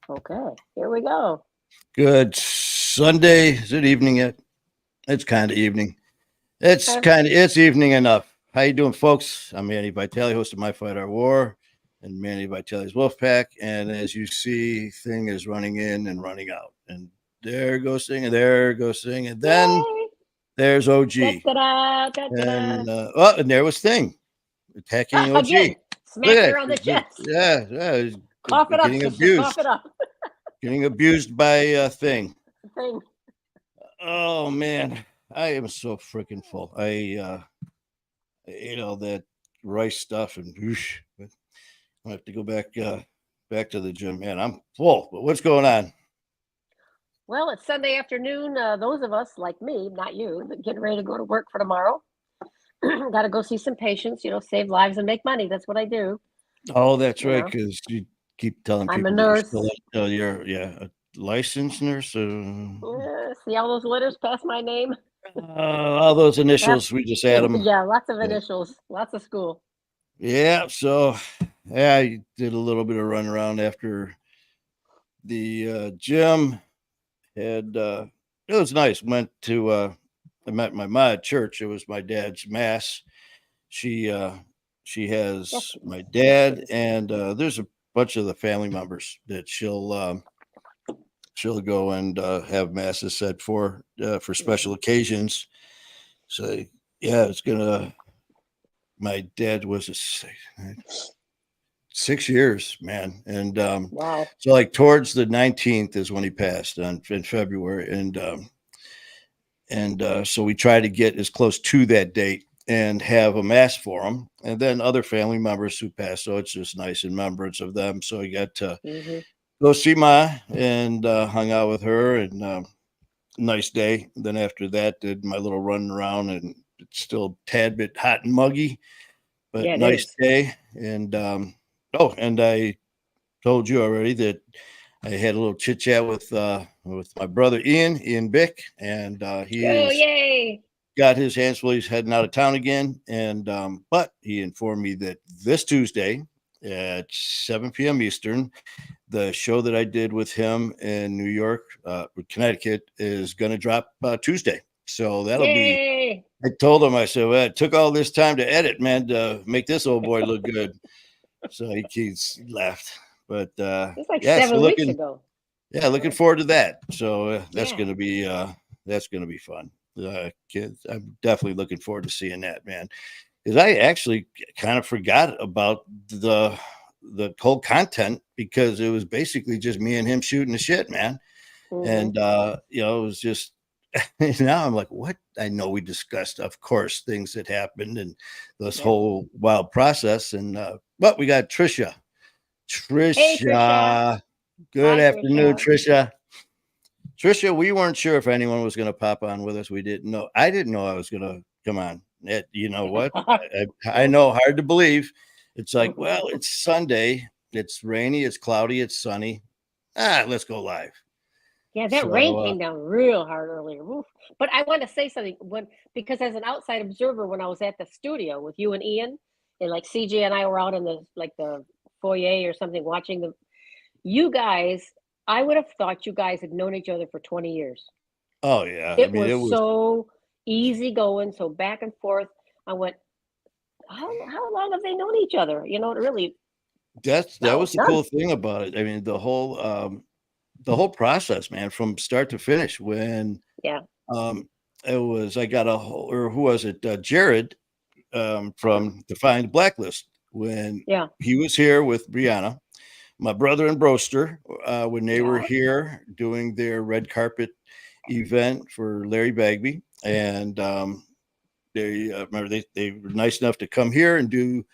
Okay, here we go. Good Sunday. Is it evening yet? It's kind of evening. It's evening enough. How you doing, folks? I'm Manny Vitale, host of My Fight Our War, and Manny Vitale's Wolfpack. And as you see, thing is running in and running out, and there goes Thing, and there goes Thing, and then Yay! there's Da OG, da da da da da. and there was Thing attacking OG. Again, Look smacking at her on the it. chest. Yeah, he's Cough it up, getting sister. Cough it abused, up. getting abused by Thing. Thing. Oh man, I am so freaking full. I ate all that rice stuff and whoosh, but I have to go back to the gym. Man, I'm full. But what's going on? Well, it's Sunday afternoon. Those of us like me, not you, but getting ready to go to work for tomorrow. Got to go see some patients. Save lives and make money. That's what I do. Oh, that's You right. know, Because you keep telling I'm a people that you're nurse. still you're a licensed nurse. See all those letters past my name? All those Yep. initials, we just add them. Yeah, lots of initials, lots of school. Yeah. So yeah, I did a little bit of run around after the gym. Had it was nice. Went to I met my mom at church. It was my dad's mass. She she has Yes. my dad and there's a bunch of the family members that she'll go and have masses said for special Mhm. occasions. So yeah, it's gonna. My dad was 6 years, man, and Wow. so like towards the 19th is when he passed in February, and so we try to get as close to that date and have a mass for him, and then other family members who passed. So it's just nice in remembrance of them. So we got to Hmm. go see Ma and hung out with her, and nice day. Then after that, did my little run around, and it's still a tad bit hot and muggy, but Yeah, it nice is. day. And and I told you already that I had a little chit chat with my brother Ian Bick, and he Oh, is yay. got his hands full. He's heading out of town again, and but he informed me that this Tuesday at 7 p.m. Eastern, the show that I did with him in New York, Connecticut, is going to drop Tuesday. So that'll be. Yay. I told him, I said, well, it took all this time to edit, man, to make this old boy look good. So he laughed, but It's like yeah, so 7 weeks ago. looking forward to that. So Yeah. that's gonna be fun. Kids, I'm definitely looking forward to seeing that, man. Because I actually kind of forgot about the whole content because it was basically just me and him shooting the shit, man. Hmm. And it was just now I'm like, what? I know we discussed, of course, things that happened and this Yep. whole wild process. And but we got Trisha. Hey, Trisha. Trisha, good Hi, afternoon, Trisha. Trisha. Trisha, we weren't sure if anyone was going to pop on with us. We didn't know. I didn't know I was going to come on. You know what? I know, hard to believe. It's like, well, it's Sunday. It's rainy. It's cloudy. It's sunny. Let's go live. Yeah, that rain So, came down real hard earlier. Oof. But I want to say something because as an outside observer, when I was at the studio with you and Ian, and like CJ and I were out in the foyer or something watching you guys, I would have thought you guys had known each other for 20 years. oh yeah. I It mean, it was was so easy going, so back and forth. I went, how long have they known each other? It really, that no, was the none. cool thing about it. I mean, the whole process, man, from start to finish. When Yeah, um, it was, I got or who was it? Jared from Defined Blacklist when yeah, he was here with Brianna, my brother and Broster, when they were yeah. here doing their red carpet event for Larry Bagby, and they remember they were nice enough to come here and do.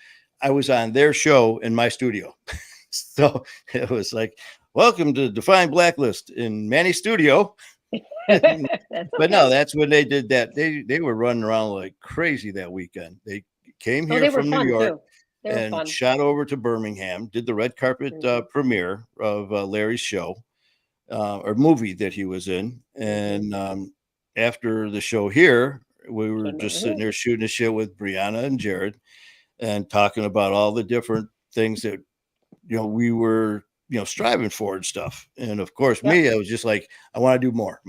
I was on their show in my studio, so it was like, welcome to Define Blacklist in Manny's studio. That's But no, okay. that's when they did that. They were running around like crazy that weekend. They came Oh, here they were from New fun York too. They were and fun. shot over to Birmingham, did the red carpet Hmm. premiere of Larry's show or movie that he was in. Hmm. And after the show here, we were Came just over sitting here. there shooting a shit with Brianna and Jared and talking about all the different things that we were striving for and stuff. And of course, Yep. me, I was just like, I want to do more.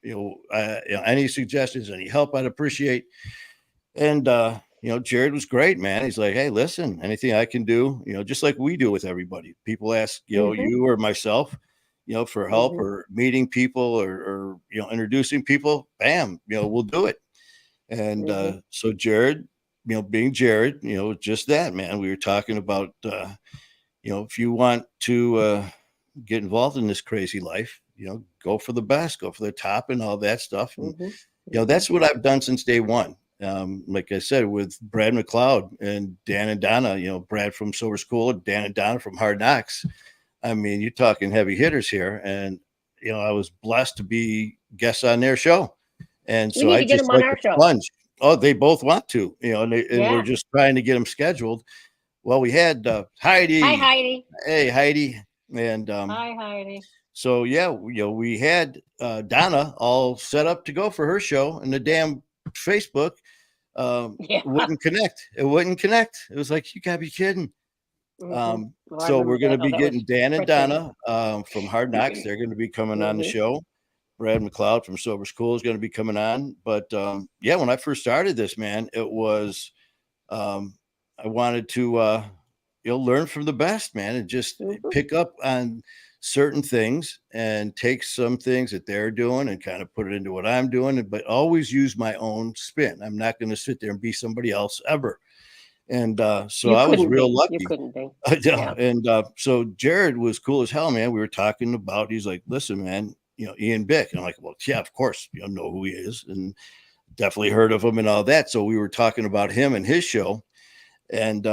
Any suggestions, any help, I'd appreciate. And Jared was great, man. He's like, hey, listen, anything I can do, just like we do with everybody. People ask, you or myself, for help or meeting people or introducing people. Bam, we'll do it. And so Jared, being Jared, just that, man. We were talking about, if you want to get involved in this crazy life, go for the best, go for the top and all that stuff. And, that's what I've done since day one. Like I said, with Brad McLeod and Dan and Donna, Brad from Sober School, Dan and Donna from Hard Knocks. I mean, you're talking heavy hitters here. And, I was blessed to be guests on their show. And so I just like to plunge. Oh, they both want to, and we're just trying to get them scheduled. Well, we had Heidi. Hi, Heidi. Hey, Heidi. And hi, Heidi. So we had Donna all set up to go for her show, and the damn Facebook wouldn't connect. It wouldn't connect. It was like, you gotta be kidding. So we're going to be getting Dan and Donna from Hard Knocks. They're going to be coming on the show. Brad McLeod from Sober School is going to be coming on. But when I first started this, man, it was I wanted to learn from the best, man, and just pick up on certain things and take some things that they're doing and kind of put it into what I'm doing, but always use my own spin. I'm not going to sit there and be somebody else ever. And so I was real lucky. You couldn't be. And so Jared was cool as hell, man. We were talking about, he's like, listen, man, Ian Bick. And I'm like, well, yeah, of course, know who he is and definitely heard of him and all that. So we were talking about him and his show. And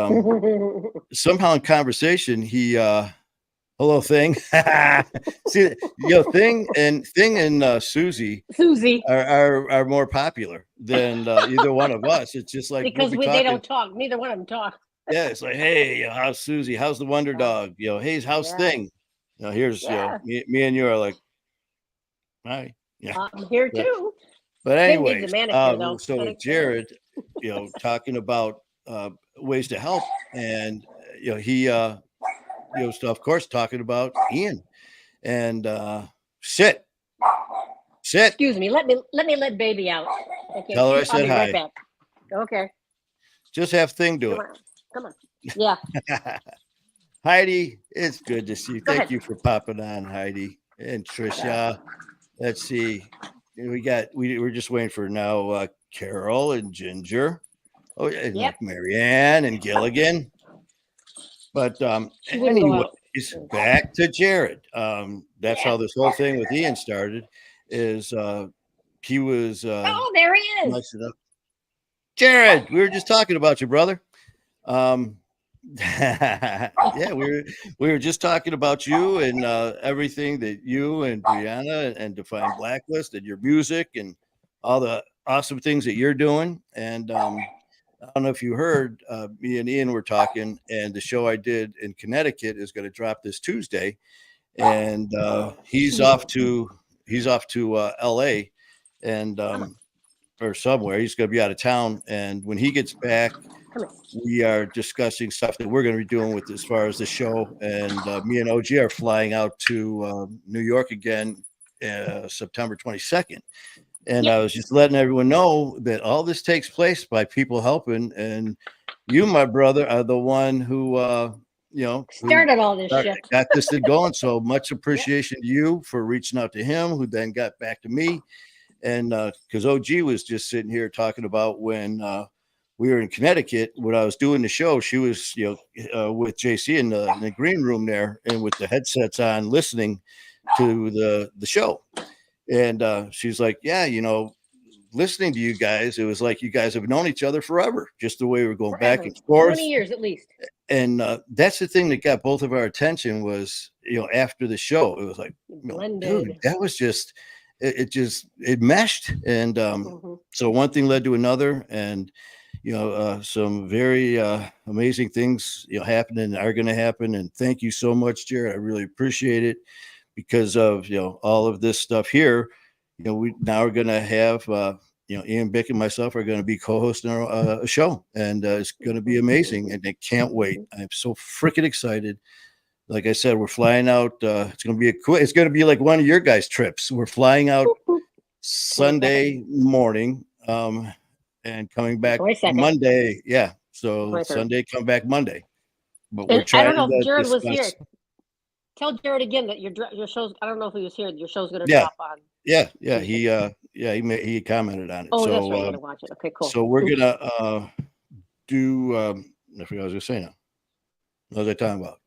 somehow in conversation, he, hello, Thing. See, Thing and Susie are more popular than either one of us. It's just like because they don't talk. Neither one of them talk. Yeah, it's like, hey, how's Susie? How's the Wonder Dog? Hey, how's Thing? Here's me and you are like, hi. Yeah, I'm here too. But anyway, so with Jared, talking about ways to help, and he of course talking about Ian and sit. Excuse me, let me let baby out. Okay. Tell her I said hi. Right back. Okay. Just have Thing do it. Come on. Yeah. Heidi, it's good to see you. Thank you for popping on, Heidi and Trisha. Let's see. We're just waiting for now Carol and Ginger. Oh, and like Marianne and Gilligan. But anyways, back to Jared. That's how this whole thing with Ian started. Is he was oh, there he is. Nice enough. Jared, we were just talking about you, brother. Yeah, we were just talking about you and everything that you and Brianna and Define Blacklist and your music and all the awesome things that you're doing. And I don't know if you heard, me and Ian were talking, and the show I did in Connecticut is going to drop this Tuesday, and he's off to LA and or somewhere. He's going to be out of town, and when he gets back, we are discussing stuff that we're going to be doing with as far as the show. And me and OG are flying out to New York again, September 22nd. And I was just letting everyone know that all this takes place by people helping. And you, my brother, are the one who, started all this shit. Got this thing going. So much appreciation to you for reaching out to him, who then got back to me. And because OG was just sitting here talking about when we were in Connecticut, when I was doing the show, she was, with JC in the green room there and with the headsets on listening to the show. And she's like, yeah, listening to you guys, it was like you guys have known each other forever, just the way we were going back and forth. 20 years at least. And that's the thing that got both of our attention was, after the show, it was like, dude, that was just, it meshed. And so one thing led to another. And, some very amazing things, happening and are going to happen. And thank you so much, Jared. I really appreciate it. Because of all of this stuff here, we now are going to have Ian Bick and myself are going to be co-hosting a show, and it's going to be amazing, and I can't wait. I'm so freaking excited like I said, we're flying out. It's going to be it's going to be like one of your guys' trips. We're flying out Sunday morning, and coming back 22nd. Monday. Yeah. So 23rd. Sunday, come back Monday. But we're And I trying don't know if to Jared was here. discuss. Tell Jared again that your show's. I don't know if he was here. Your show's going to Yeah. drop on. Yeah. Yeah. He commented on it. Oh, so, that's right. You're going to watch it. Okay, cool. So we're going to do, I forgot what I was going to say now. What was I talking about?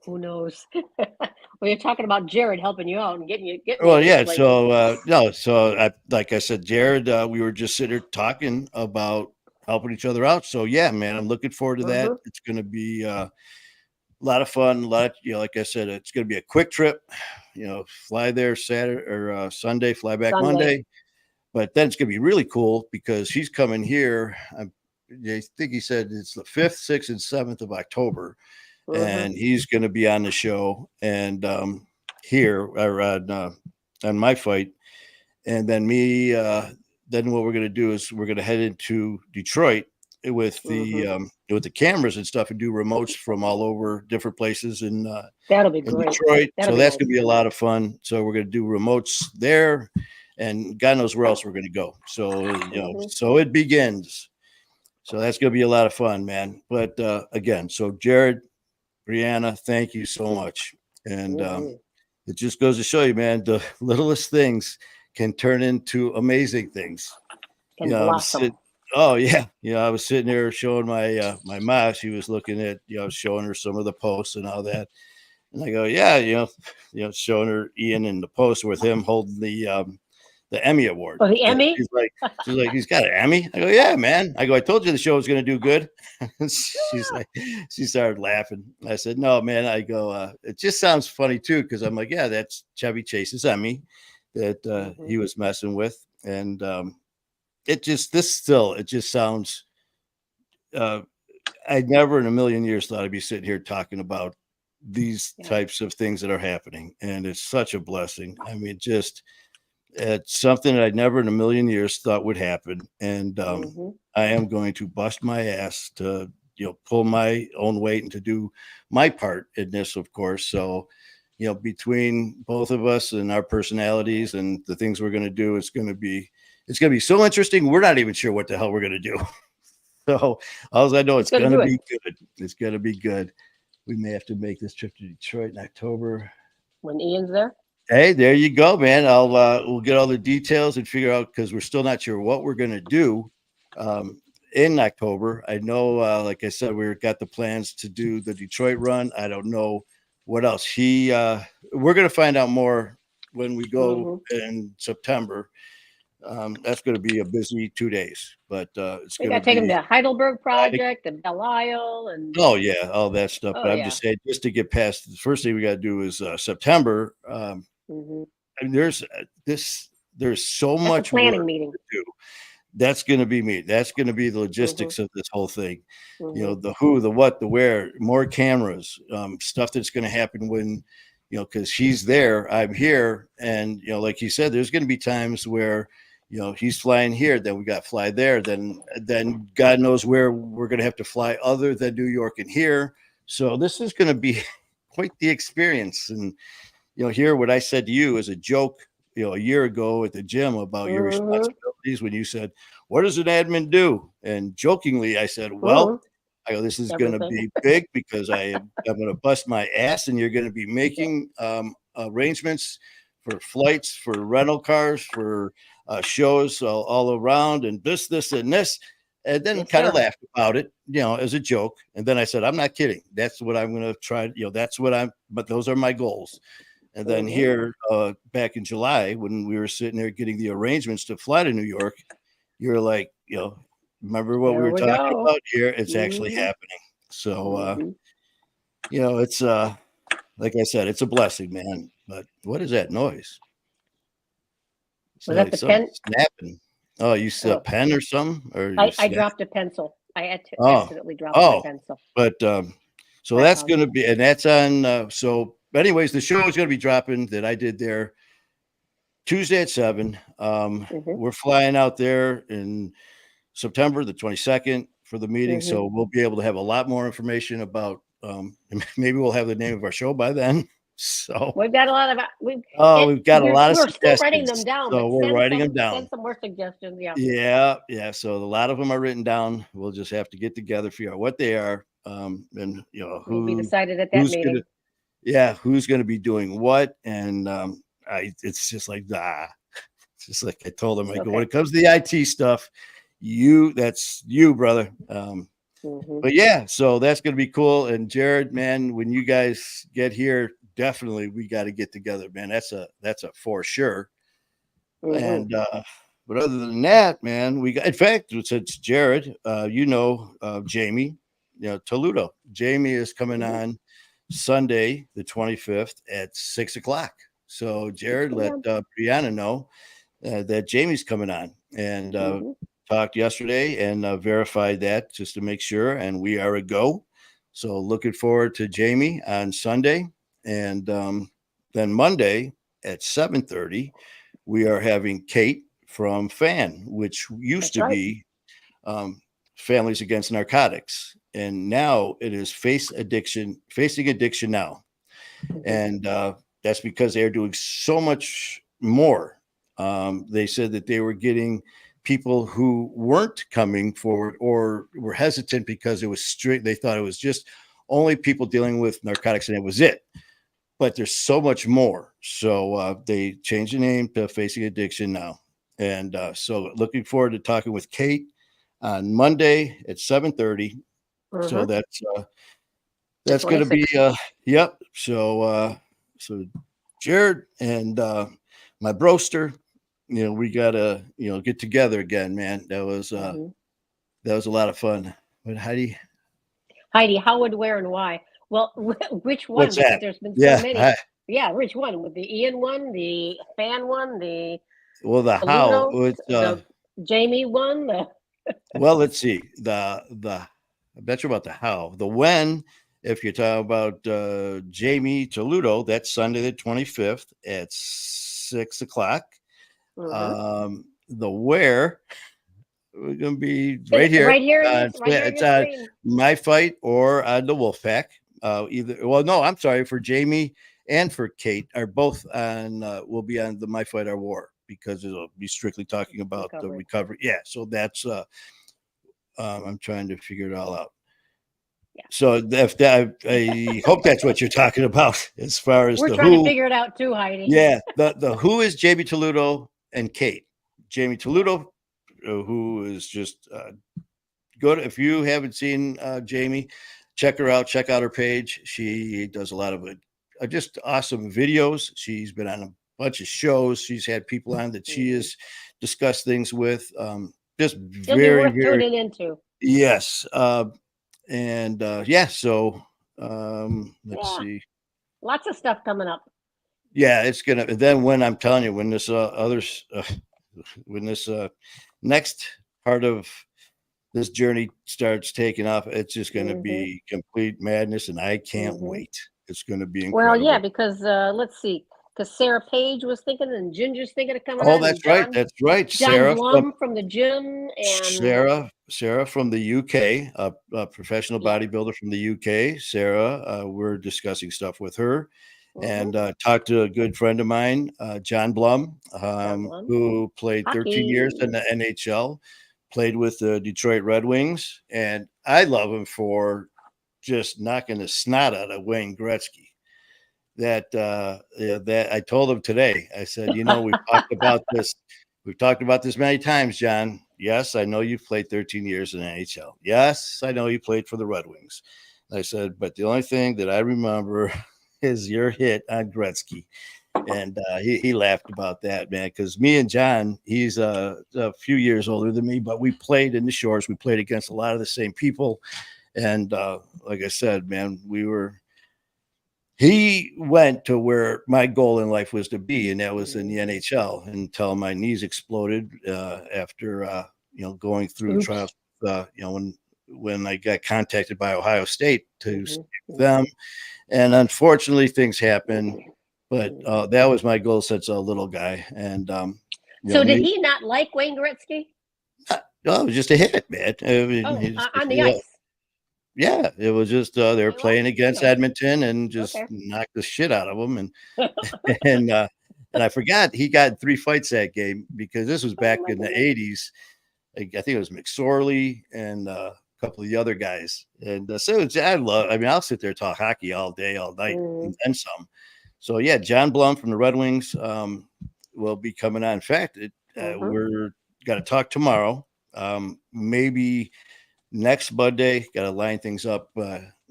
Who knows? Well, you're talking about Jared helping you out and getting you. Well, yeah. So, no. So, like I said, Jared, we were just sitting here talking about helping each other out. So, yeah, man, I'm looking forward to that. It's going to be a lot of fun. Like I said, it's going to be a quick trip. Fly there Saturday or Sunday, fly back Monday. But then it's going to be really cool because he's coming here. I think he said it's the 5th, 6th, and 7th of October. And he's going to be on the show and here or on my fight. And then me, then what we're going to do is we're going to head into Detroit with the cameras and stuff and do remotes from all over different places in that'll be great. Detroit. So that's going to be a lot of fun. So we're going to do remotes there, and God knows where else we're going to go. So so it begins. So that's going to be a lot of fun, man. But again, so Jared, Brianna, thank you so much. And it just goes to show you, man, the littlest things can turn into amazing things. Oh yeah. I was sitting there showing my my ma. She was looking at, I was showing her some of the posts and all that. And I go, yeah, showing her Ian in the post with him holding the Emmy Award. Oh, the Emmy? She's like, he's got an Emmy. I go, yeah, man. I go, I told you the show was going to do good. She's like, she started laughing. I said, no, man. I go, it just sounds funny too, because I'm like, yeah, that's Chevy Chase's Emmy that he was messing with, and it just sounds. I never in a million years thought I'd be sitting here talking about these types of things that are happening, and it's such a blessing. I mean, it's something that I never in a million years thought would happen. And I am going to bust my ass to, pull my own weight and to do my part in this, of course. So, between both of us and our personalities and the things we're going to do, it's going to be so interesting. We're not even sure what the hell we're going to do. So all I know, it's going to be good. It's going to be good. We may have to make this trip to Detroit in October. When Ian's there? Hey, there you go, man. We'll get all the details and figure out, because we're still not sure what we're going to do in October. I know, like I said, we've got the plans to do the Detroit run. I don't know what else. We're going to find out more when we go in September. That's going to be a busy 2 days, but it's going to take him to Heidelberg Project and Belle Isle and all that stuff. But I'm just saying, just to get past the first thing we got to do is September. I mean, there's so much planning meeting to do. That's going to be me. That's going to be the logistics of this whole thing. The who, the what, the where, more cameras, stuff that's going to happen when, because he's there, I'm here. And, like he said, there's going to be times where, he's flying here, then we got to fly there. Then God knows where we're going to have to fly other than New York and here. So this is going to be quite the experience. And, here, what I said to you as a joke, a year ago at the gym about your responsibilities, when you said, what does an admin do? And jokingly, I said, well, I go, this is going to be big because I'm going to bust my ass, and you're going to be making arrangements for flights, for rental cars, for shows all around, and this, and this. And then kind of laughed about it, as a joke. And then I said, I'm not kidding. That's what I'm going to try. But those are my goals. And then here, back in July, when we were sitting there getting the arrangements to fly to New York, you're like, remember what we were talking about here? It's actually happening. So, it's like I said, it's a blessing, man. But what is that noise? Was that the pen snapping? Oh, you said a pen or something? Or I dropped a pencil. I accidentally dropped my pencil. But so that's going to be, and that's on. So, anyways, the show is going to be dropping that I did there Tuesday at 7. We're flying out there in September the 22nd for the meeting. Mm-hmm. So we'll be able to have a lot more information about. Maybe we'll have the name of our show by then. So we've got a lot of we've got a lot of we're still writing suggestions. them down, So but we're writing them send down. some more suggestions. Yeah. Yeah. So a lot of them are written down. We'll just have to get together, figure out what they are, and Will be decided at that meeting. who's gonna be doing what, and it's just like It's just like I told him. I go, when it comes to the IT stuff, that's you, brother. But yeah, so that's gonna be cool. And Jared, man, when you guys get here, definitely we got to get together, man. That's a for sure. And but other than that, man, we got. In fact, since Jared, Jamie, Toludo. Jamie is coming on Sunday, the 25th at 6:00. So Jared, let Brianna know that Jamie's coming on, and talked yesterday and verified that just to make sure, and we are a go. So looking forward to Jamie on Sunday, and then Monday at 7:30 we are having Kate from FAN, which used to be Families Against Narcotics, and now it is Facing Addiction Now, and that's because they're doing so much more. They said that they were getting people who weren't coming forward or were hesitant because it was strict. They thought it was just only people dealing with narcotics and it was it. But there's so much more. So they changed the name to Facing Addiction Now. And so looking forward to talking with Kate on Monday at 7:30. So that's going to be, yep. So Jared and my broster, we gotta, get together again, man. That was a lot of fun. But Heidi, how, would, where, and why? Well, which one? What's that? There's been so many. Hi. Yeah, which one? With the Ian one, the FAN one, the how? the Jamie one. Well, let's see. I bet you about the how. The when, if you're talking about Jamie Toludo, that's Sunday the 25th at 6:00. The where, we're gonna be right here. Right here. It's on My Fight or on the Wolfpack. I'm sorry, for Jamie and for Kate are both on. Will be on the My Fight or War, because it'll be strictly talking about the recovery. Yeah, so that's. I'm trying to figure it all out. Yeah. So I hope that's what you're talking about as far as we're trying to figure it out too, Heidi. Yeah, the who is Jamie Toludo and Kate. Jamie Toludo, who is just good. If you haven't seen Jamie, check her out. Check out her page. She does a lot of just awesome videos. She's been on a bunch of shows. She's had people on that she has discussed things with. Just It'll be worth tuning into. Yes. So let's see. Lots of stuff coming up. Yeah, it's gonna. Then when I'm telling you, when this next part of this journey starts taking off, it's just going to be complete madness, and I can't wait. It's going to be incredible. Well, yeah, because let's see. Because Sarah Page was thinking, and Ginger's thinking of coming. Oh, that's right. That's right. John Sarah Blum from the gym, and Sarah from the UK, a professional bodybuilder from the UK. Sarah, we're discussing stuff with her, and talked to a good friend of mine, John Blum, who played 13 years in the NHL, played with the Detroit Red Wings, and I love him for just knocking the snot out of Wayne Gretzky. That I told him today. I said, we've talked about this. We've talked about this many times, John. Yes, I know you've played 13 years in the NHL. Yes, I know you played for the Red Wings. I said, but the only thing that I remember is your hit on Gretzky. And he laughed about that, man, because me and John, he's a few years older than me, but we played in the Shores. We played against a lot of the same people. And like I said, man, he went to where my goal in life was to be, and that was in the NHL, until my knees exploded after going through trials. When I got contacted by Ohio State to them, and unfortunately things happened. But that was my goal since a little guy. And so did he not like Wayne Gretzky? Oh, it was just a hit, man. I mean, Oh, he's, on the ice. yeah, it was just they were Okay, well, playing against Edmonton and just okay. knocked the shit out of them, and and I forgot he got in 3 fights that game because this was Oh back my in the goodness. '80s. I think it was McSorley and a couple of the other guys, and so I love. I mean, I'll sit there and talk hockey all day, all night, and Mm, then some. So yeah, John Blum from the Red Wings will be coming on. In fact, mm-hmm, we're got to talk tomorrow. Maybe next Monday. Got to line things up.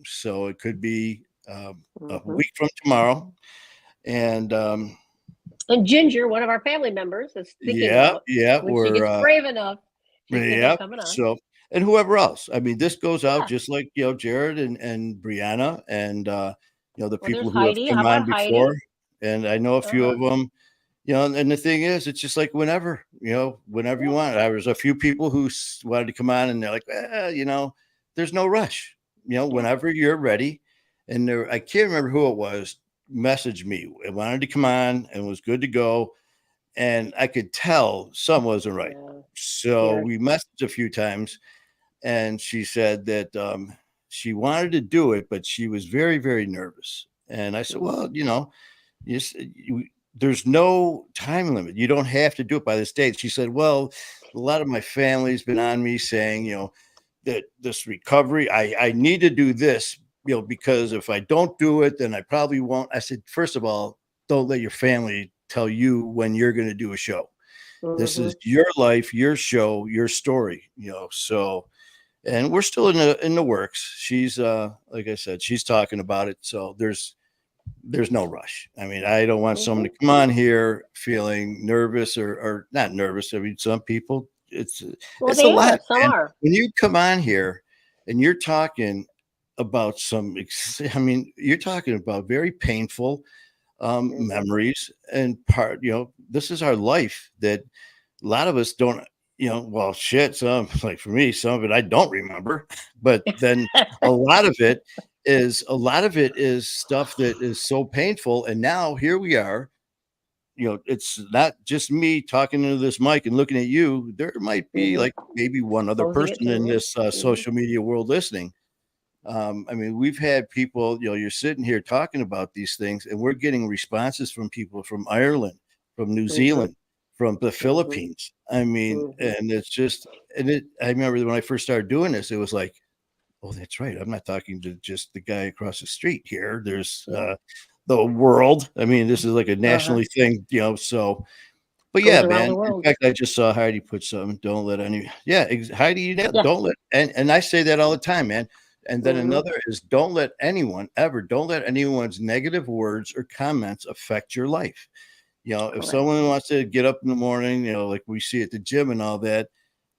So it could be a mm-hmm. week from tomorrow. And And Ginger, one of our family members, is thinking yeah, about yeah, when she we're gets brave enough, she's thinking of yeah. coming on. So and whoever else. I mean, this goes out Yeah. just like Jared and Brianna and the Well, there's people who have Heidi. How come on about before. Heidi? And I know a few Uh-huh. of them. And the thing is, it's just like whenever, whenever you Yeah. want. There was a few people who wanted to come on, and they're like, there's no rush. Yeah. Whenever you're ready. And I can't remember who it was, messaged me. It wanted to come on and was good to go. And I could tell some wasn't right. Yeah. So Weird. we messaged a few times, and she said that she wanted to do it, but she was very, very nervous. And I said, Mm-hmm. well, there's no time limit. You don't have to do it by this date. She said, well, a lot of my family's been on me saying, that this recovery, I need to do this, because if I don't do it, then I probably won't. I said, first of all, don't let your family tell you when you're going to do a show. This Mm-hmm. is your life, your show, your story, so and we're still in the works. She's like I said, she's talking about it. So there's no rush. I mean, I don't want someone Mm-hmm. to come on here feeling nervous or not nervous. I mean, some people Well, it's a they lot, are. Some man. are. When you come on here and you're talking about I mean, you're talking about very painful Mm-hmm. memories and this is our life that a lot of us don't, well, shit, some like for me, some of it I don't remember, but then a lot of it is stuff that is so painful. And now here we are, it's not just me talking into this mic and looking at you. There might be Mm-hmm. like maybe one other Exposing it person to the in world. this Mm-hmm. social media world listening. I mean, we've had people, you're sitting here talking about these things, and we're getting responses from people from Ireland, from New Mm-hmm. Zealand, from the Mm-hmm. Philippines. I mean, Mm-hmm. and it's just, I remember when I first started doing this, it was like, oh, that's right. I'm not talking to just the guy across the street here. There's Yeah. the world. I mean, this is like a Uh-huh. nationally thing, so but Goes yeah, around man. the In world. fact, I just saw Heidi put something. Don't let any. Yeah, Heidi, Yeah. don't let. And I say that all the time, man. And then Mm-hmm. another is don't let anyone ever. Don't let anyone's negative words or comments affect your life. If Correct. someone wants to get up in the morning, like we see at the gym and all that,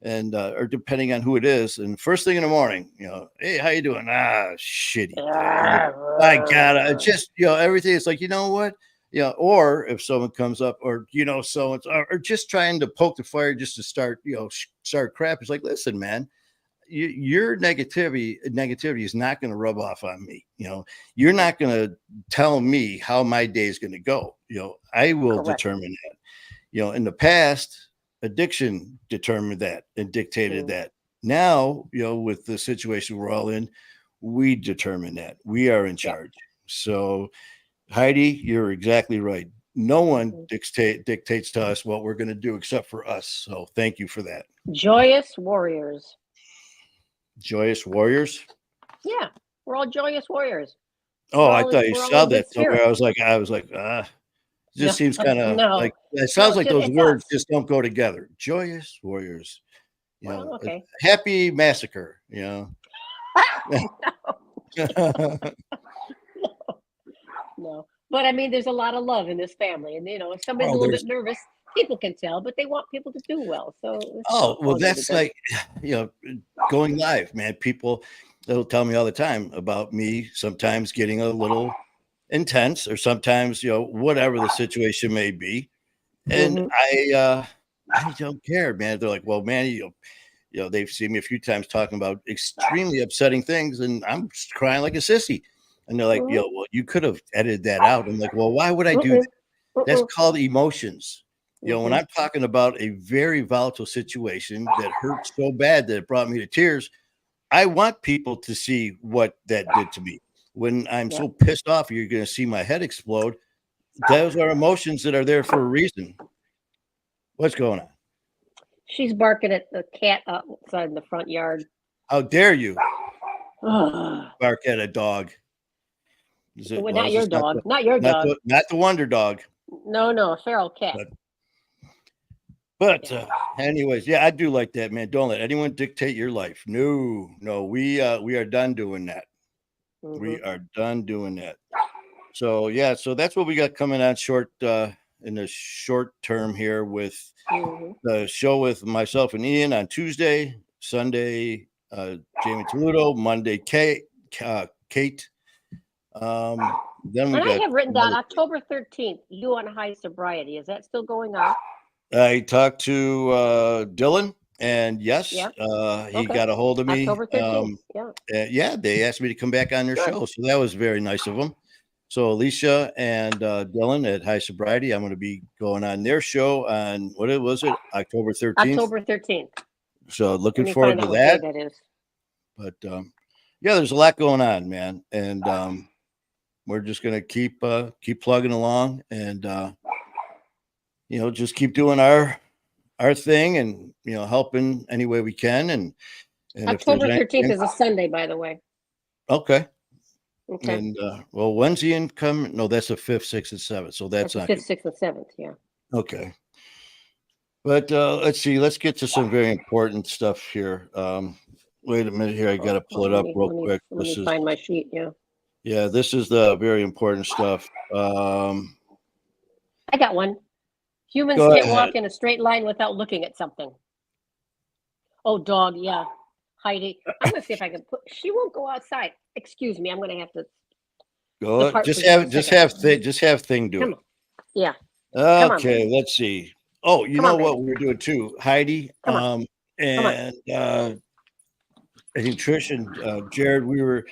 and or depending on who it is, and first thing in the morning, hey, how you doing? Shitty day. I gotta just, everything. It's like, you know what? Or if someone comes up, or someone's, or just trying to poke the fire just to start, start crap. It's like, listen, man, your negativity is not going to rub off on me. You're not going to tell me how my day is going to go. I will Correct. determine that. In the past, addiction determined that and dictated Mm. that. Now, with the situation we're all in, we determine that we are in Yeah. charge. So, Heidi, you're exactly right. No one Mm-hmm. dictates to us what we're going to do except for us. So, thank you for that. Joyous warriors. Joyous warriors. Yeah. We're all joyous warriors. Oh, I thought you We're all saw in good that somewhere. spirits. I was like, it No, just seems kind of no, like it no. sounds like those It's words us. just don't go together. Joyous warriors. Well, okay. Happy massacre. No, but I mean, there's a lot of love in this family, and if somebody's a Oh, little there's bit nervous, people can tell, but they want people to do well, so it's oh well, all gonna be that's good. like you know, going live, man. People they'll tell me all the time about me sometimes getting a little intense, or sometimes whatever the situation may be, and Hmm. I don't care, man. They're like, well, man, they've seen me a few times talking about extremely upsetting things, and I'm just crying like a sissy. And they're like, Hmm. well, you could have edited that out. I'm like, well, why would I do that? Mm-mm. That's Mm-mm. called emotions. When I'm talking about a very volatile situation that hurt so bad that it brought me to tears, I want people to see what that did to me. When I'm so pissed off, you're going to see my head explode. Those are emotions that are there for a reason. What's going on? She's barking at the cat outside in the front yard. How dare you bark at a dog? Not your dog. Not your dog. Not the wonder dog. No, a feral cat. But anyways, I do like that, man. Don't let anyone dictate your life. No, we are done doing that. We are done doing that. So so that's what we got coming on in the short term here with the show with myself and Ian on Tuesday, Sunday, Jamie Toledo, Monday, Kate. Then I have written down October 13th, you on high sobriety. Is that still going on? I talked to Dylan, and yes, he got a hold of me. October 13th, they asked me to come back on their show, so that was very nice of them. So Alicia and Dylan at High Sobriety, I'm going to be going on their show on, what was it, October 13th? October 13th. So looking forward to that. That is. But there's a lot going on, man, and we're just going to keep plugging along and just keep doing our thing and helping any way we can. And October 13th is a Sunday, by the way. Okay. And when's the income? No, that's the 5th, 6th, and 7th. So that's not 5th, 6th, and 7th. Yeah. Okay. But let's see. Let's get to some very important stuff here. Wait a minute here. I got to pull it up real quick. Let me find my sheet. Yeah. Yeah, this is the very important stuff. I got one. Humans can't walk in a straight line without looking at something. Oh, dog. Yeah. Heidi. I'm going to see if I can she won't go outside. Excuse me. I'm going to have to go. Just have thing do it. Yeah. Okay. Let's see. Oh, you know what we're doing too, Heidi. And I think Trish and Jared, we were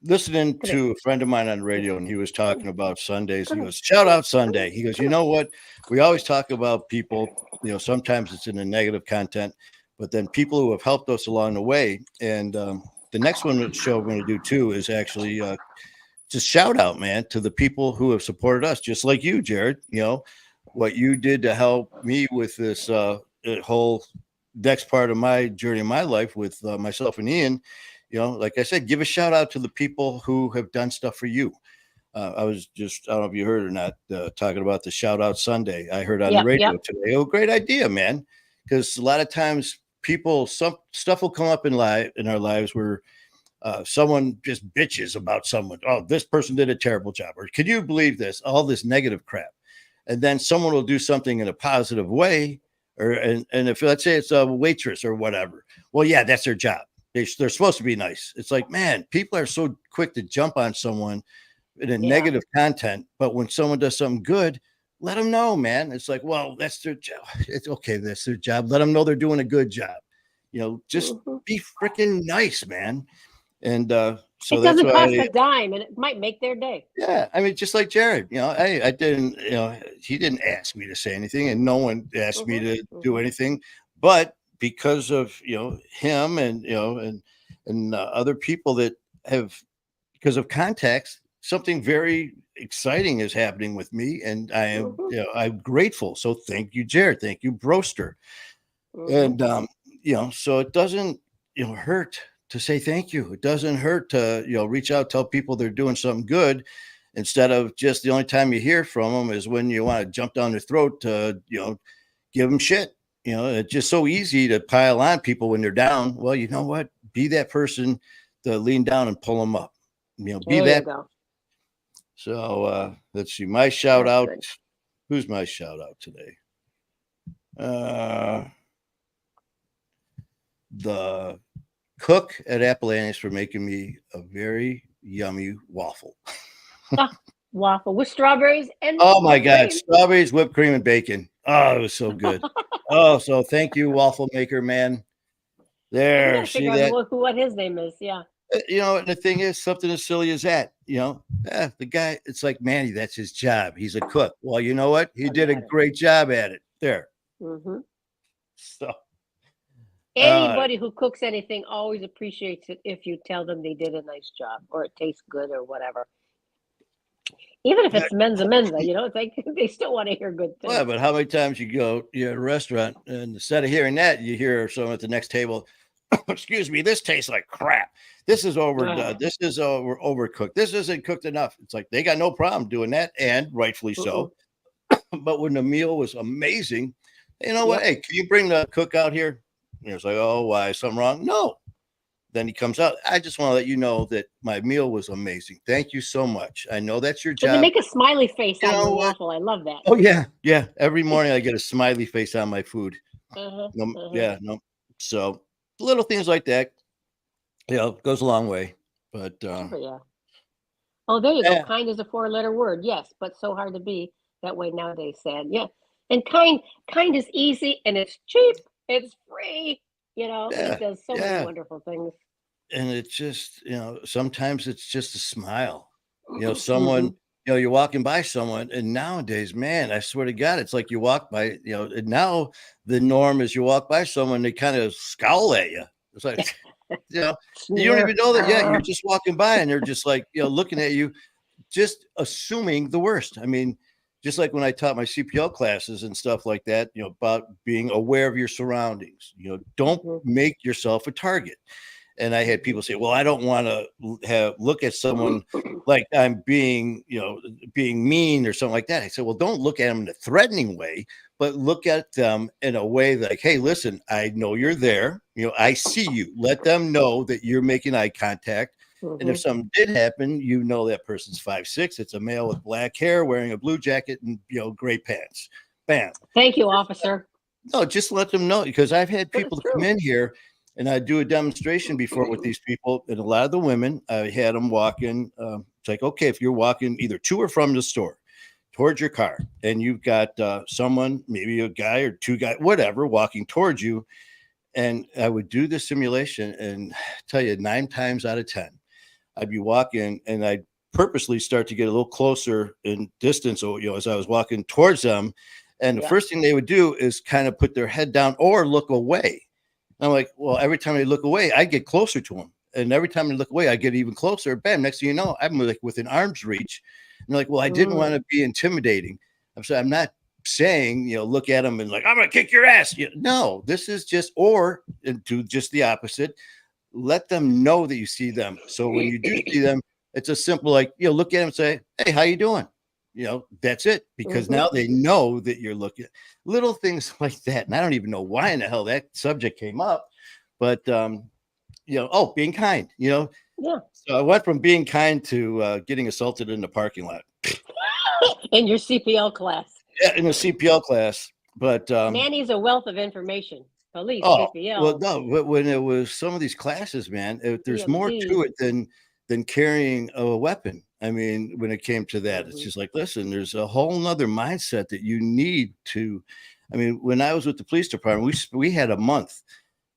listening to a friend of mine on the radio, and he was talking about Sundays. He goes, shout out Sunday. He goes, you know what? We always talk about people, sometimes it's in a negative content, but then people who have helped us along the way. And the next show we're going to do too is actually just shout out, man, to the people who have supported us, just like you, Jared. What you did to help me with this whole next part of my journey in my life with myself and Ian. Like I said, give a shout out to the people who have done stuff for you. I was just, I don't know if you heard or not, talking about the shout out Sunday. I heard on the radio today. Oh, great idea, man. Because a lot of times some stuff will come up in our lives where someone just bitches about someone. Oh, this person did a terrible job. Or could you believe this? All this negative crap. And then someone will do something in a positive way. And if, let's say it's a waitress or whatever. Well, yeah, that's their job. They're supposed to be nice. It's like, man, people are so quick to jump on someone in a negative content. But when someone does something good, let them know, man. It's like, well, that's their job. It's okay. That's their job. Let them know they're doing a good job. Just be freaking nice, man. And so it doesn't cost a dime, and it might make their day. Yeah, I mean, just like Jared, I didn't, he didn't ask me to say anything, and no one asked me to do anything, but because of him and and other people that have, because of context, something very exciting is happening with me, and I am I'm grateful. So thank you, Jared. Thank you, Broster. And so it doesn't hurt to say thank you. It doesn't hurt to reach out, tell people they're doing something good, instead of just the only time you hear from them is when you want to jump down their throat to give them shit. It's just so easy to pile on people when they're down. Well, you know what? Be that person to lean down and pull them up. Be there that. You go. So let's see. My shout That's out. good. Who's my shout out today? The cook at Appalachians for making me a very yummy waffle. Waffle with strawberries and oh my God, strawberries, whipped cream, and bacon. Oh, it was so good. So thank you, waffle maker, man. There, see that? What his name is, yeah. And the thing is, something as silly as that. Yeah, the guy, it's like Manny, that's his job. He's a cook. Well, you know what? He I did a got it. great job at it. There. Hmm. So uh Anybody who cooks anything always appreciates it if you tell them they did a nice job or it tastes good or whatever. Even if yeah, it's menza, it's like they still want to hear good well, things. but how many times you're at a restaurant and instead of hearing that, you hear someone at the next table, excuse me, this tastes like crap. This is overdone. Ah, This is overcooked. This isn't cooked enough. It's like they got no problem doing that, and rightfully mm-mm. so. But when the meal was amazing, you know what? Yep. Hey, can you bring the cook out here? And it's like, oh, why? Something wrong? No. Then he comes out. I just want to let you know that my meal was amazing. Thank you so much. I know that's your And they job. make a smiley face You on your know what? waffle. I love that. Oh yeah, yeah. Every morning I get a smiley face on my food. Uh-huh, No, uh-huh. yeah, no. So little things like that, goes a long way. But Oh, yeah. Oh, there you go. yeah, Kind is a four-letter word. Yes, but so hard to be that way nowadays, sad. Yeah. And kind is easy and it's cheap. It's free, and it yeah, does so many yeah. wonderful things. And it's just, sometimes it's just a smile. Someone, Hmm. you're walking by someone, and nowadays, man, I swear to God, it's like you walk by, and now the norm is you walk by someone, they kind of scowl at you. It's like, you know, you don't Sneer. even know that yet. You're just walking by and they're just like, looking at you, just assuming the worst. I mean, just like when I taught my CPL classes and stuff like that, about being aware of your surroundings, don't Hmm. make yourself a target. And I had people say, "Well, I don't want to have look at someone like I'm being mean or something like that." I said, "Well, don't look at them in a threatening way, but look at them in a way like, hey, listen, I know you're there. I see you. Let them know that you're making eye contact. And if Hmm. something did happen, that person's 5'6". It's a male with black hair, wearing a blue jacket and gray pants. Bam. Thank you, officer. No, just let them know because I've had But it's people to come true. in here and I do a demonstration before with these people, and a lot of the women, I had them walk in. It's like, okay, if you're walking either to or from the store towards your car, and you've got someone, maybe a guy or two guys, whatever, walking towards you, and I would do the simulation and tell you 9 times out of 10, I'd be walking and I'd purposely start to get a little closer in distance, or as I was walking towards them. And the Yeah. first thing they would do is kind of put their head down or look away. And I'm like, well, every time they look away, I get closer to them. And every time they look away, I get even closer. Bam, next thing you know, I'm like within arm's reach. And they're like, well, I didn't want Mm. to be intimidating. I'm saying, I'm not saying, look at them and like, I'm going to kick your ass. No, this is just, or do just the opposite. Let them know that you see them. So when you do see them, it's a simple, like, look at them and say, hey, how you doing? That's it. Because Hmm. now they know that you're looking. Little things like that. And I don't even know why in the hell that subject came up. But being kind, Yeah. So I went from being kind to getting assaulted in the parking lot. In your CPL class. Yeah, in a CPL class. But Manny's a wealth of information. Police, oh, well, CPL, no, but when it was some of these classes, man, there's more to EMT. it than carrying a weapon. I mean, when it came to that, it's Hmm. just like, listen, there's a whole nother mindset that you need to. I mean, when I was with the police department, we had a month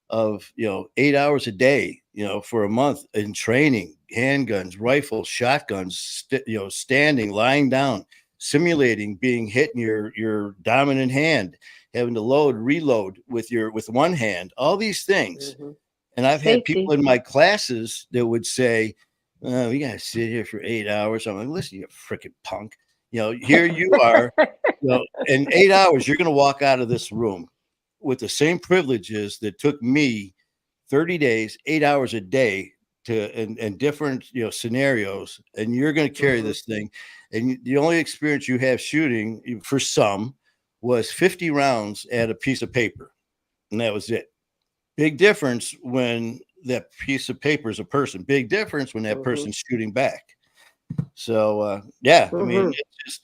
of 8 hours a day, for a month in training, handguns, rifles, shotguns, standing, lying down, simulating being hit in your dominant hand, having to load, reload with one hand, all these things. Hmm. And I've had people Safety. in my classes that would say, oh, we gotta sit here for 8 hours. I'm like, listen, you freaking punk. Here you are, in 8 hours, you're gonna walk out of this room with the same privileges that took me 30 days, 8 hours a day to and different scenarios, and you're going to carry Hmm. this thing. And the only experience you have shooting for some was 50 rounds at a piece of paper, and that was it. Big difference when that piece of paper is a person. Big difference when that Hmm. person's shooting back. So yeah, I mean, Hmm. it's just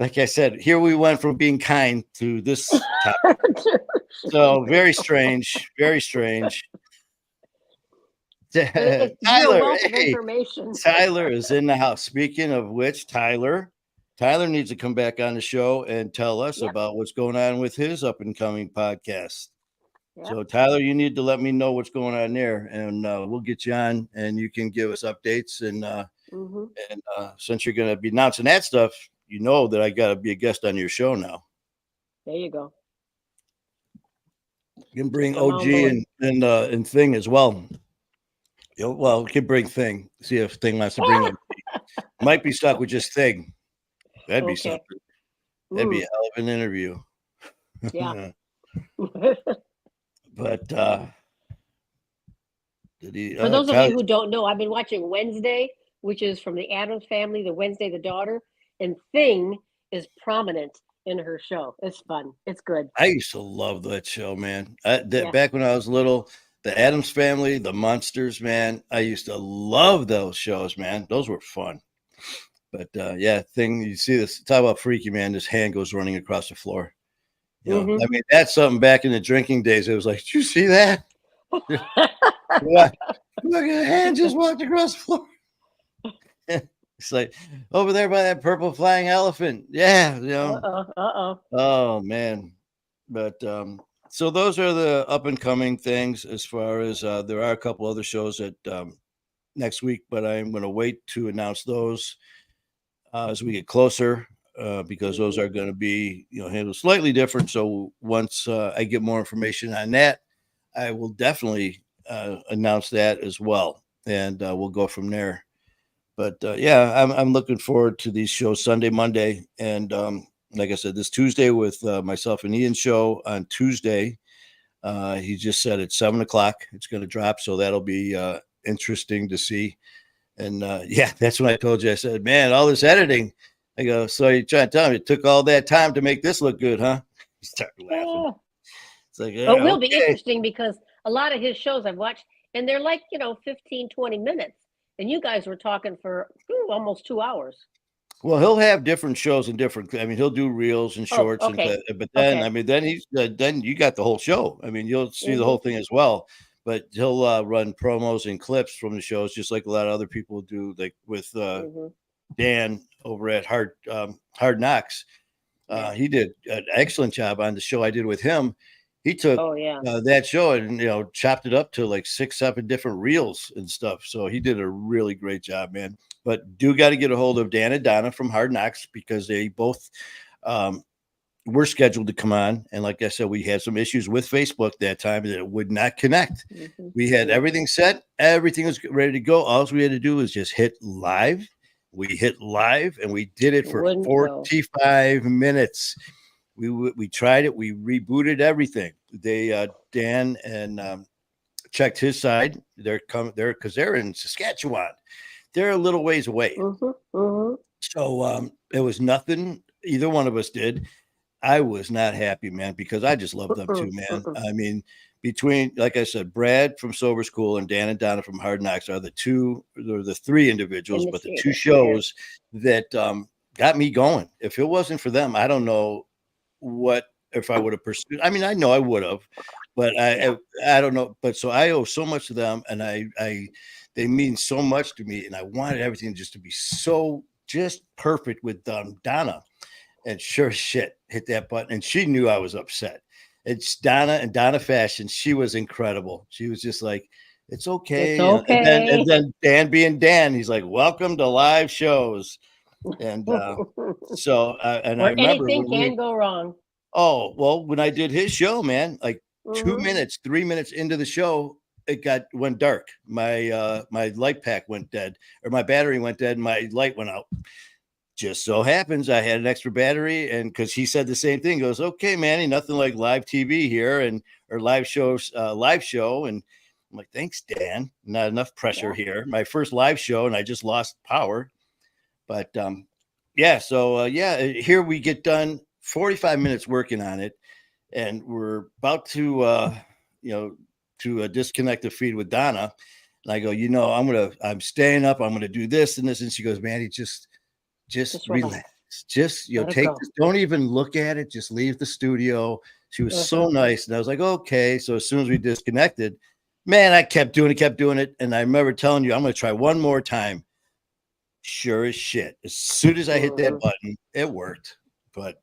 like I said, here we went from being kind to this topic. So very strange, very strange. But you're a Tyler, wealth of hey, information. Tyler is in the house. Speaking of which, Tyler needs to come back on the show and tell us Yep. about what's going on with his up and coming podcast. Yep. So, Tyler, you need to let me know what's going on there, and we'll get you on, and you can give us updates. And Mm-hmm. And since you're going to be announcing that stuff, you know that I got to be a guest on your show now. There you go. You can bring I'm OG on board. and Thing as well. Well, we can bring Thing. See if Thing wants to bring OG. Might be stuck with just Thing. That'd be Okay. something. That'd be a Mm, hell of an interview. yeah. But did he? For those of Tyler, you who don't know, I've been watching Wednesday, which is from the Addams Family, the Wednesday, the daughter, and Thing is prominent in her show. It's fun. It's good. I used to love that show, man. Yeah. Back when I was little, the Addams Family, the Monsters, man. I used to love those shows, man. Those were fun. But yeah, Thing, you see this, talk about freaky, man. This hand goes running across the floor. I mean, that's something back in the drinking days. It was like, did you see that? What? Look at the hand just walked across the floor. It's like over there by that purple flying elephant. Yeah, Uh-oh. Oh man. But so those are the up and coming things as far as there are a couple other shows that next week, but I'm going to wait to announce those as we get closer because those are going to be handled slightly different. So once I get more information on that, I will definitely announce that as well, and we'll go from there. But yeah, I'm looking forward to these shows Sunday, Monday, and like I said, this Tuesday with myself and Ian's show on Tuesday. He just said at 7:00 it's going to drop, so that'll be interesting to see. And yeah, that's when I told you. I said, "Man, all this editing." I go, "So you're trying to tell me it took all that time to make this look good, huh?" He started laughing. It's like, It will be okay. interesting because a lot of his shows I've watched, and they're like, 15, 20 minutes. And you guys were talking for almost 2 hours. Well, he'll have different shows and different. I mean, he'll do reels and Oh, shorts, okay. but then Okay. I mean, then you got the whole show. I mean, you'll see the Mm-hmm. whole thing as well. But he'll run promos and clips from the shows, just like a lot of other people do, like with Mm-hmm. Dan over at Hard Knocks. Yeah. He did an excellent job on the show I did with him. He took Oh, yeah. that show and chopped it up to like 6, 7 different reels and stuff. So he did a really great job, man. But do got to get a hold of Dan and Donna from Hard Knocks because they both were scheduled to come on. And like I said, we had some issues with Facebook that time that it would not connect. Mm-hmm. We had everything set, everything was ready to go. All we had to do was just hit live. We hit live and we did it for Wouldn't go. 45 minutes. We tried it. We rebooted everything. They Dan and checked his side. They're because they're in Saskatchewan. They're a little ways away. Mm-hmm. Mm-hmm. So it was nothing either one of us did. I was not happy, man, because I just love them too, man. I mean, between, like I said, Brad from Sober School and Dan and Donna from Hard Knocks are the three individuals, but the two shows that got me going. If it wasn't for them, I don't know what if I would have pursued. I mean, I know I would have, but I don't know. But so I owe so much to them, and they mean so much to me, and I wanted everything just to be so just perfect with Donna. And sure as shit, hit that button. And she knew I was upset. It's Donna and Donna fashion. She was incredible. She was just like, it's okay. It's okay. And then Dan being Dan, he's like, welcome to live shows. And so, and I remember anything can go wrong. Oh, well, when I did his show, man, like 2 minutes, 3 minutes into the show, it went dark. My light pack went dead, or my battery went dead, and my light went out. Just so happens I had an extra battery, and because he said the same thing, goes, okay, Manny, nothing like live TV here or live show, and I'm like, thanks, Dan. Not enough pressure here. My first live show, and I just lost power. But yeah, so here we get done. 45 minutes working on it, and we're about to disconnect the feed with Donna. And I go, I'm staying up. I'm gonna do this and this, and she goes, Manny, just relax. Just take this. Don't even look at it. Just leave the studio. She was so nice. And I was like, okay. So as soon as we disconnected, man, I kept doing it. And I remember telling you, I'm going to try one more time. Sure as shit. As soon as I hit that button, it worked. But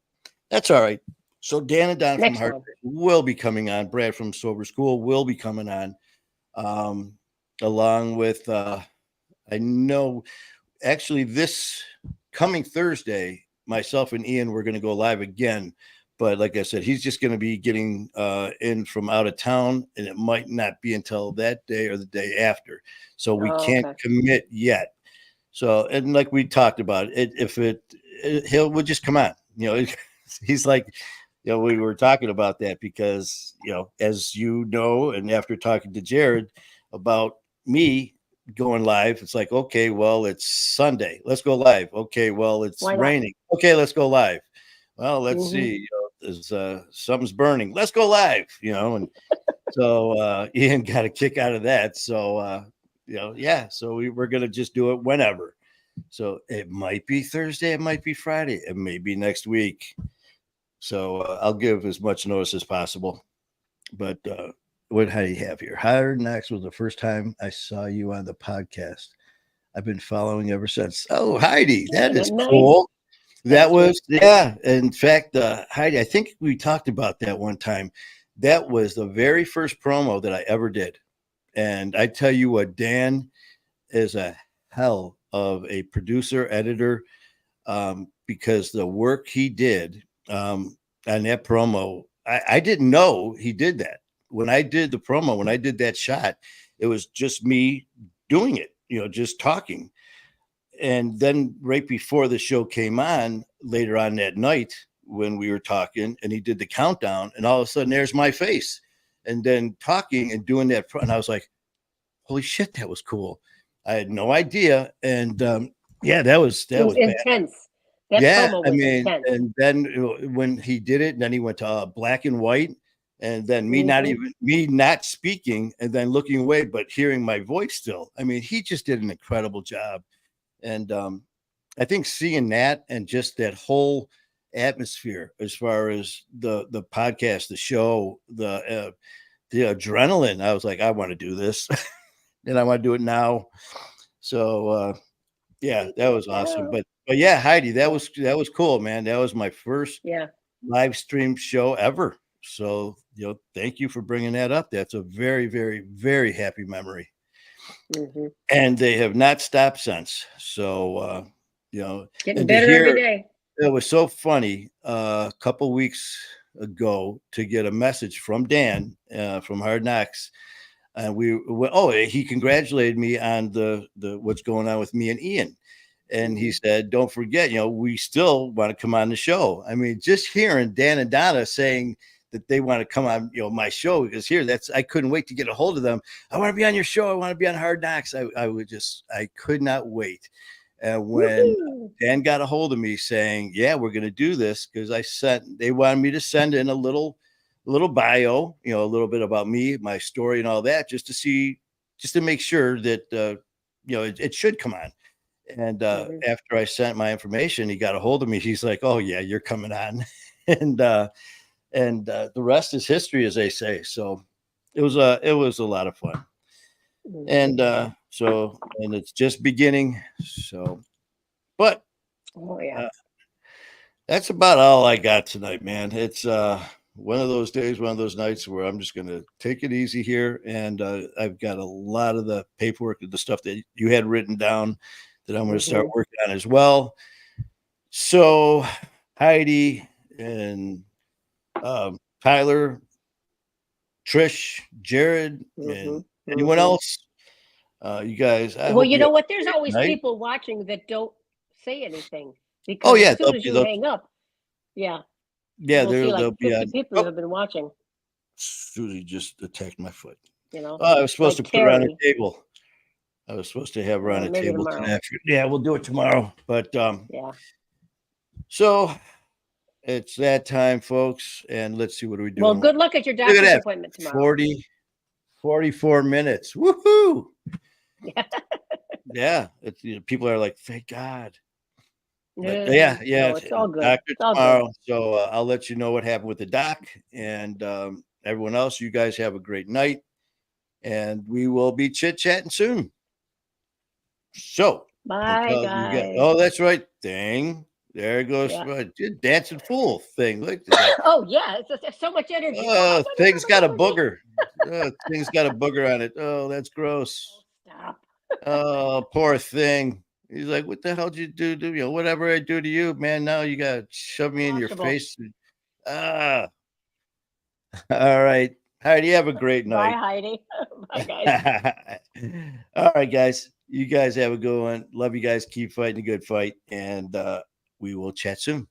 that's all right. So Dan and Don from Hard will be coming on. Brad from Sober School will be coming on. Along with, I know actually this coming Thursday, myself and Ian, we're going to go live again. But like I said, he's just going to be getting in from out of town, and it might not be until that day or the day after. So we can't commit yet. So, and like we talked about, we'll just come on. He's like, we were talking about that because, as you know, and after talking to Jared about me going live, it's like, okay, well, it's Sunday. Let's go live. Okay, well, it's raining. Okay, let's go live. Well, let's see. There's something's burning. Let's go live. And so Ian got a kick out of that. So so we're gonna just do it whenever. So it might be Thursday, it might be Friday, it may be next week. So I'll give as much notice as possible. But how do you have here? Hard Knocks was the first time I saw you on the podcast. I've been following ever since. Oh, Heidi, that is cool. That was, yeah. In fact, Heidi, I think we talked about that one time. That was the very first promo that I ever did. And I tell you what, Dan is a hell of a producer, editor, because the work he did on that promo, I didn't know he did that. When I did the promo, when I did that shot, it was just me doing it, just talking. And then right before the show came on later on that night when we were talking and he did the countdown and all of a sudden there's my face and then talking and doing that. And I was like, holy shit, that was cool. I had no idea. And that was intense. That intense. And then when he did it, and then he went to black and white and then me not speaking and then looking away, but hearing my voice still. I mean, he just did an incredible job. And I think seeing that and just that whole atmosphere as far as the podcast, the show, the adrenaline, I was like, I want to do this and I want to do it now. So, that was awesome. But yeah, Heidi, that was cool, man. That was my first live stream show ever. So, thank you for bringing that up. That's a very, very, very happy memory. And they have not stopped since. So, getting better every day. It was so funny a couple weeks ago to get a message from Dan from Hard Knocks. And he congratulated me on the what's going on with me and Ian. And he said, don't forget, we still want to come on the show. I mean, just hearing Dan and Donna saying that they want to come on, my show, because I couldn't wait to get a hold of them. I want to be on your show. I want to be on Hard Knocks. I could not wait. And when Dan got a hold of me saying, yeah, we're going to do this, because they wanted me to send in a little bio, a little bit about me, my story and all that, just to make sure that, it should come on. And after I sent my information, he got a hold of me. He's like, oh yeah, you're coming on. And the rest is history, as they say. So it was a lot of fun. And and it's just beginning. So, but that's about all I got tonight, man. It's one of those days, one of those nights where I'm just going to take it easy here. And I've got a lot of the paperwork, the stuff that you had written down that I'm going to start working on as well. So Heidi and Tyler, Trish, Jared, and anyone else, you guys. You know what? There's always people watching that don't say anything because as soon as you hang up, there'll be 50 people that have been watching. Susie just attacked my foot. I was supposed to put her on a table. I was supposed to have her on a table tonight. Yeah, we'll do it tomorrow. But so it's that time, folks. And let's see, what are we doing? Well, good luck at your doctor's appointment tomorrow. 44 minutes. Woohoo! Yeah. People are like, thank God. But no, it's all good. Doctor tomorrow. Good. So I'll let you know what happened with the doc. And everyone else, you guys have a great night. And we will be chit-chatting soon. So bye, guys. That's right. Thing. There goes dancing fool thing. Look. Oh yeah, it's so much energy. Thing's got a booger. Thing's got a booger on it. Oh, that's gross. Stop. Oh, poor thing. He's like, "What the hell did you do? You know, whatever I do to you, man. Now you gotta shove me in your Washable. face." Ah, all right, Heidi. You have a great Bye, night. Heidi. Bye, guys. All right, guys. You guys have a good one. Love you guys. Keep fighting a good fight, and we will chat soon.